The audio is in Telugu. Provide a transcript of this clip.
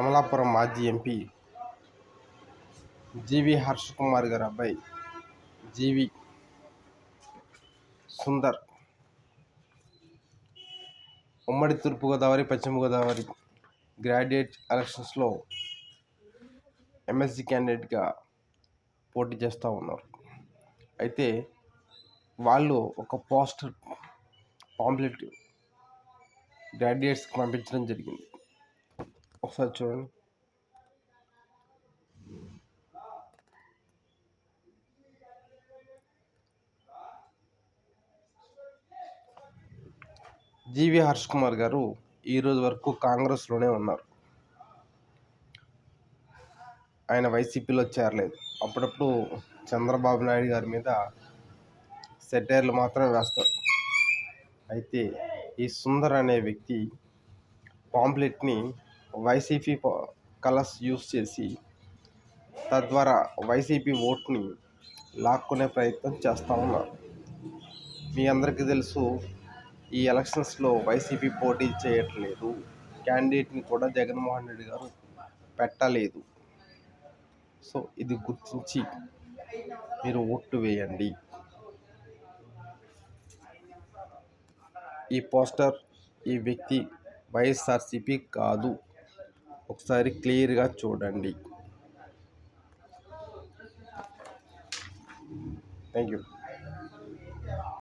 అమలాపురం మాజీ ఎంపీ జీవి హర్ష కుమార్ గారి అబ్బాయి జీవి సుందర్ ఉమ్మడి తూర్పుగోదావరి పశ్చిమ గోదావరి గ్రాడ్యుయేట్ ఎలక్షన్స్లో ఎమ్మెల్సీ క్యాండిడేట్గా పోటీ చేస్తూ ఉన్నారు. అయితే వాళ్ళు ఒక పోస్టర్ పాంప్లెట్ గ్రాడ్యుయేట్స్కి పంపించడం జరిగింది. ఒకసారి చూడండి. జీవి హర్ష్ కుమార్ గారు ఈరోజు వరకు కాంగ్రెస్లోనే ఉన్నారు. ఆయన వైసీపీలో చేరలేదు. అప్పుడప్పుడు చంద్రబాబు నాయుడు గారి మీద సెటైర్లు మాత్రమే వేస్తారు. అయితే ఈ సుందర్ అనే వ్యక్తి పాంప్లెట్ని వైసీపీ కలర్స్ యూస్ చేసి తద్వారా వైసీపీ ఓట్ని లాక్కునే ప్రయత్నం చేస్తూ ఉన్నారు. మీ అందరికీ తెలుసు, ఈ ఎలక్షన్స్లో వైసీపీ పోటీ చేయట్లేదు. క్యాండిడేట్ని కూడా జగన్మోహన్ రెడ్డి గారు పెట్టలేదు. సో ఇది గుర్తించి మీరు ఓట్లు వేయండి. ఈ పోస్టర్, ఈ వ్యక్తి వైఎస్ఆర్సీపీ కాదు. ఒకసారి క్లియర్గా చూడండి. Thank you.